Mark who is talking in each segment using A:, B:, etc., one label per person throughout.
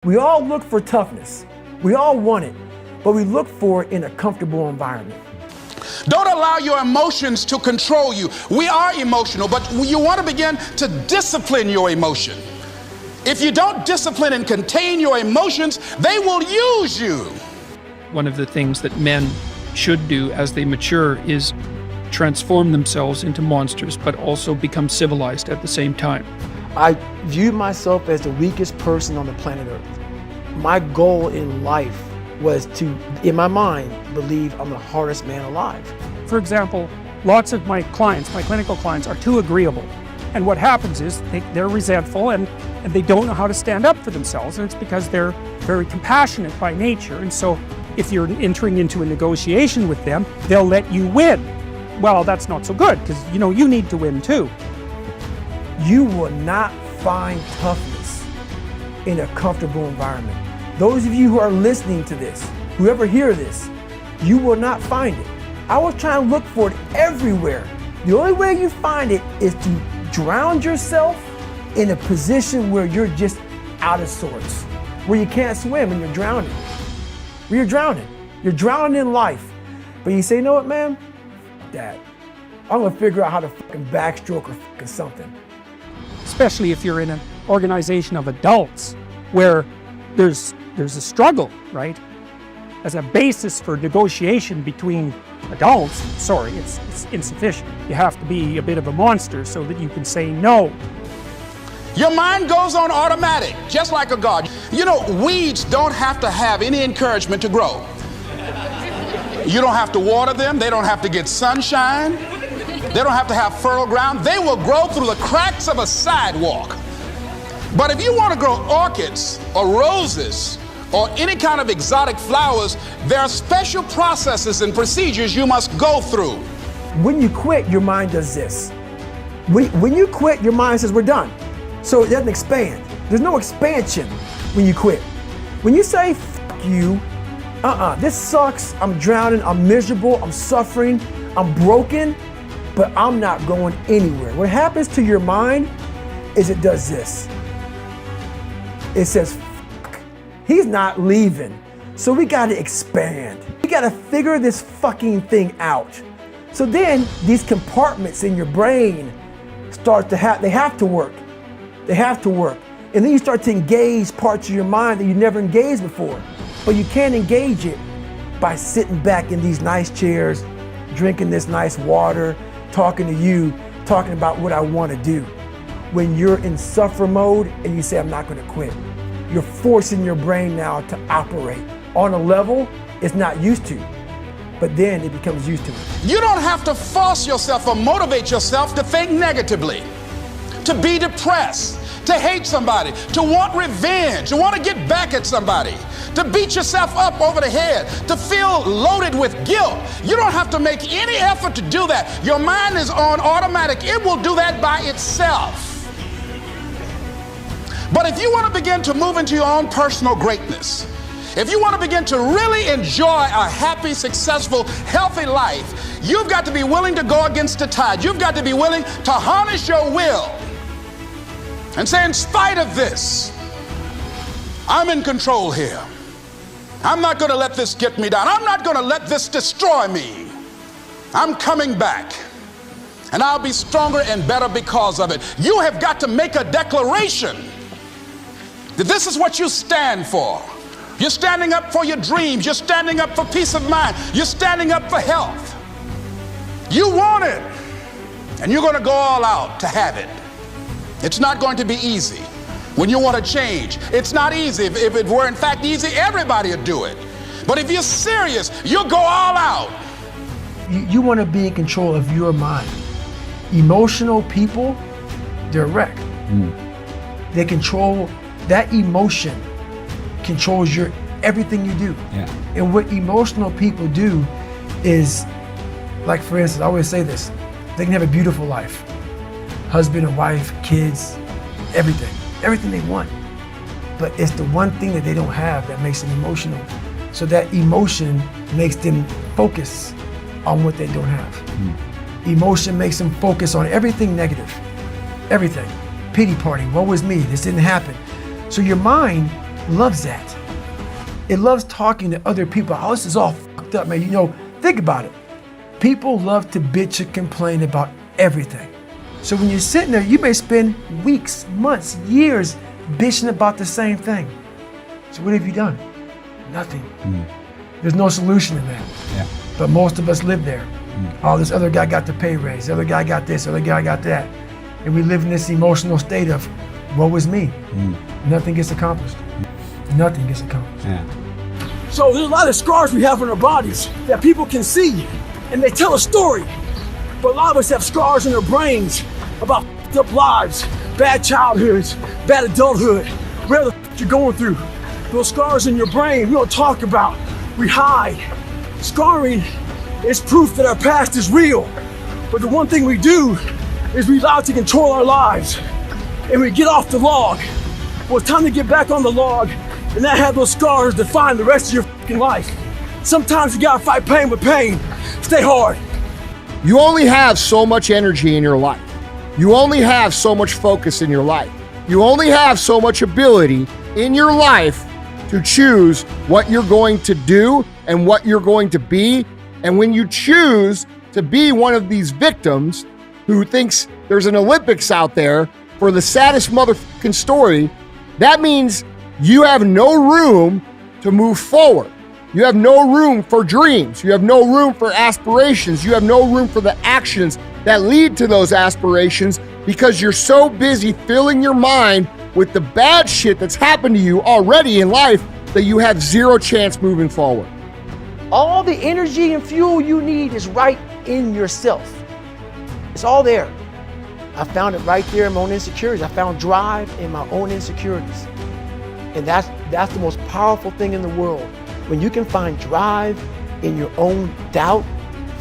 A: We all look for toughness. We all want it, but we look for it in a comfortable environment.
B: Don't allow your emotions to control you. We are emotional, but you want to begin to discipline your emotion. If you don't discipline and contain your emotions, they will use you.
C: One of the things that men should do as they mature is transform themselves into monsters, but also become civilized at the same time.
A: I viewed myself as the weakest person on the planet Earth. My goal in life was to, in my mind, believe I'm the hardest man alive.
D: For example, lots of my clients, my clinical clients, are too agreeable. And what happens is they're resentful and they don't know how to stand up for themselves. And it's because they're very compassionate by nature. And so if you're entering into a negotiation with them, they'll let you win. Well, that's not so good because, you need to win too.
A: You will not find toughness in a comfortable environment. Those of you who are listening to this, whoever hear this, you will not find it. I was trying to look for it everywhere. The only way you find it is to drown yourself in a position where you're just out of sorts, where you can't swim and you're drowning. Where you're drowning. You're drowning in life. But you say, you know what, man? That. I'm gonna figure out how to fucking backstroke or fucking something.
D: Especially if you're in an organization of adults where there's a struggle, right? As a basis for negotiation between adults, sorry, it's insufficient. You have to be a bit of a monster so that you can say no.
B: Your mind goes on automatic, just like a garden. Weeds don't have to have any encouragement to grow. You don't have to water them. They don't have to get sunshine. They don't have to have fertile ground. They will grow through the cracks of a sidewalk. But if you want to grow orchids or roses or any kind of exotic flowers, there are special processes and procedures you must go through.
A: When you quit, your mind does this. When you quit, your mind says, we're done. So it doesn't expand. There's no expansion when you quit. When you say, fuck you, this sucks, I'm drowning, I'm miserable, I'm suffering, I'm broken, but I'm not going anywhere. What happens to your mind is it does this. It says, fuck, he's not leaving. So we gotta expand. We gotta figure this fucking thing out. So then these compartments in your brain start to they have to work. They have to work. And then you start to engage parts of your mind that you never engaged before. But you can't engage it by sitting back in these nice chairs, drinking this nice water, talking to you, talking about what I want to do. When you're in suffer mode and you say, I'm not going to quit, you're forcing your brain now to operate on a level it's not used to. But then it becomes used to it.
B: You don't have to force yourself or motivate yourself to think negatively, to be depressed, to hate somebody, to want revenge, to want to get back at somebody, to beat yourself up over the head, to feel loaded with guilt. You don't have to make any effort to do that. Your mind is on automatic. It will do that by itself. But if you want to begin to move into your own personal greatness, if you want to begin to really enjoy a happy, successful, healthy life, you've got to be willing to go against the tide. You've got to be willing to harness your will and say, in spite of this, I'm in control here. I'm not going to let this get me down. I'm not going to let this destroy me. I'm coming back, and I'll be stronger and better because of it. You have got to make a declaration that this is what you stand for. You're standing up for your dreams. You're standing up for peace of mind. You're standing up for health. You want it, and you're going to go all out to have it. It's not going to be easy. When you want to change, it's not easy. If it were in fact easy, everybody would do it. But if you're serious, you'll go all out.
A: You want to be in control of your mind. Emotional people, they're wrecked. They control, that emotion controls everything you do.
E: Yeah.
A: And what emotional people do is, like for instance, I always say this, they can have a beautiful life. Husband and wife, kids, everything they want. But it's the one thing that they don't have that makes them emotional. So that emotion makes them focus on what they don't have. Emotion makes them focus on everything negative, everything. Pity party, woe is me, this didn't happen. So your mind loves that. It loves talking to other people. Oh, this is all fucked up, man. You know, think about it. People love to bitch and complain about everything. So when you're sitting there, you may spend weeks, months, years bitching about the same thing. So what have you done? Nothing. There's no solution in that.
E: Yeah.
A: But most of us live there. Oh, this other guy got the pay raise, the other guy got this, the other guy got that. And we live in this emotional state of, woe is me. Nothing gets accomplished. Nothing gets accomplished.
E: Yeah.
A: So there's a lot of scars we have on our bodies that people can see, and they tell a story. But a lot of us have scars in our brains about f***ed up lives, bad childhoods, bad adulthood, whatever the f*** you're going through. Those scars in your brain we don't talk about, we hide. Scarring is proof that our past is real. But the one thing we do is we allow it to control our lives. And we get off the log. Well, it's time to get back on the log and not have those scars define the rest of your fucking life. Sometimes you gotta fight pain with pain. Stay hard.
F: You only have so much energy in your life. You only have so much focus in your life. You only have so much ability in your life to choose what you're going to do and what you're going to be. And when you choose to be one of these victims who thinks there's an Olympics out there for the saddest motherfucking story, that means you have no room to move forward. You have no room for dreams. You have no room for aspirations. You have no room for the actions that lead to those aspirations because you're so busy filling your mind with the bad shit that's happened to you already in life that you have zero chance moving forward.
A: All the energy and fuel you need is right in yourself. It's all there. I found it right there in my own insecurities. I found drive in my own insecurities. And that's the most powerful thing in the world. When you can find drive in your own doubt,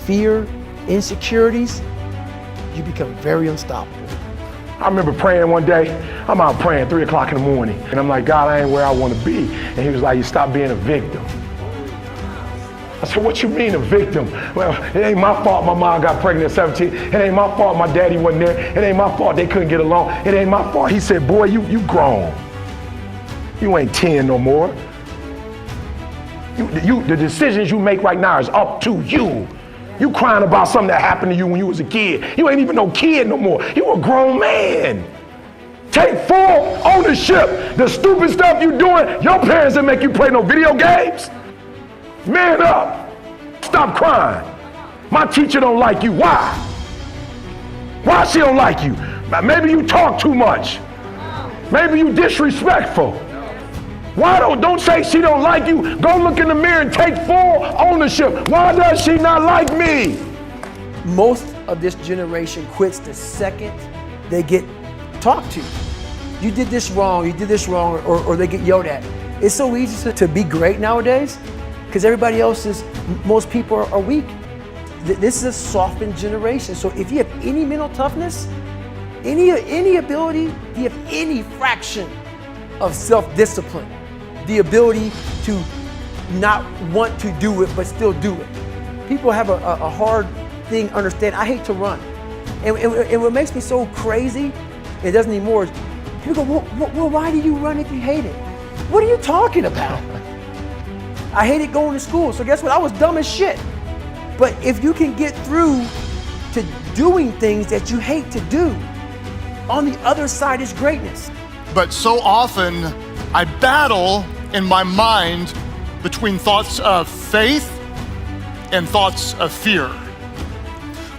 A: fear, insecurities, you become very unstoppable.
G: I remember praying one day. I'm out praying 3 o'clock in the morning. And I'm like, God, I ain't where I want to be. And he was like, you stop being a victim. I said, what you mean a victim? Well, it ain't my fault my mom got pregnant at 17. It ain't my fault my daddy wasn't there. It ain't my fault they couldn't get along. It ain't my fault. He said, boy, you grown. You ain't 10 no more. The decisions you make right now is up to you. You crying about something that happened to you when you was a kid. You ain't even no kid no more. You a grown man. Take full ownership. The stupid stuff you doing, your parents didn't make you play no video games. Man up. Stop crying. My teacher don't like you. Why? Why she don't like you? Maybe you talk too much. Maybe you disrespectful. Why don't say she don't like you? Go look in the mirror and take full ownership. Why does she not like me?
A: Most of this generation quits the second they get talked to. You did this wrong, or they get yelled at. It's so easy to be great nowadays because everybody else most people are weak. This is a softened generation. So if you have any mental toughness, any ability, if you have any fraction of self-discipline, the ability to not want to do it but still do it. People have a hard thing understand. I hate to run. And what makes me so crazy, it doesn't anymore, is people go, well, why do you run if you hate it? What are you talking about? I hated going to school, so guess what? I was dumb as shit. But if you can get through to doing things that you hate to do, on the other side is greatness.
H: But so often I battle in my mind between thoughts of faith and thoughts of fear.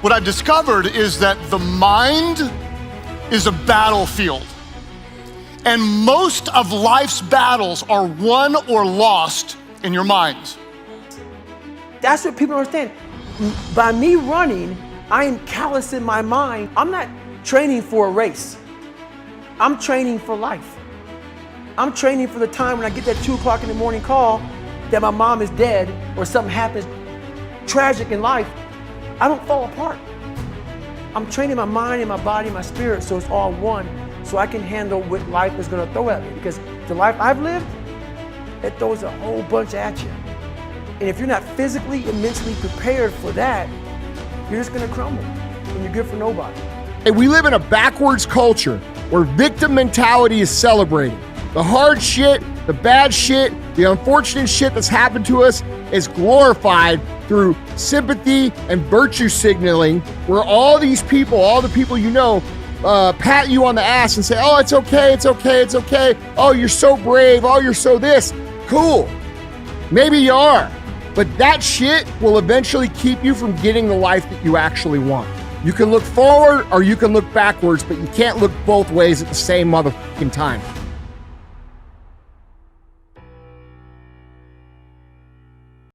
H: What I've discovered is that the mind is a battlefield. And most of life's battles are won or lost in your mind.
A: That's what people don't understand. By me running, I am callous in my mind. I'm not training for a race. I'm training for life. I'm training for the time when I get that 2 o'clock in the morning call that my mom is dead or something happens tragic in life. I don't fall apart. I'm training my mind and my body and my spirit so it's all one, so I can handle what life is going to throw at me. Because the life I've lived, it throws a whole bunch at you. And if you're not physically and mentally prepared for that, you're just going to crumble and you're good for nobody.
F: And we live in a backwards culture where victim mentality is celebrated. The hard shit The bad shit, the unfortunate shit that's happened to us is glorified through sympathy and virtue signaling, where all these people, all the people you know, pat you on the ass and say, oh, it's okay, it's okay, it's okay. Oh, you're so brave. Oh, you're so this. Cool. Maybe you are. But that shit will eventually keep you from getting the life that you actually want. You can look forward or you can look backwards, but you can't look both ways at the same motherfucking time.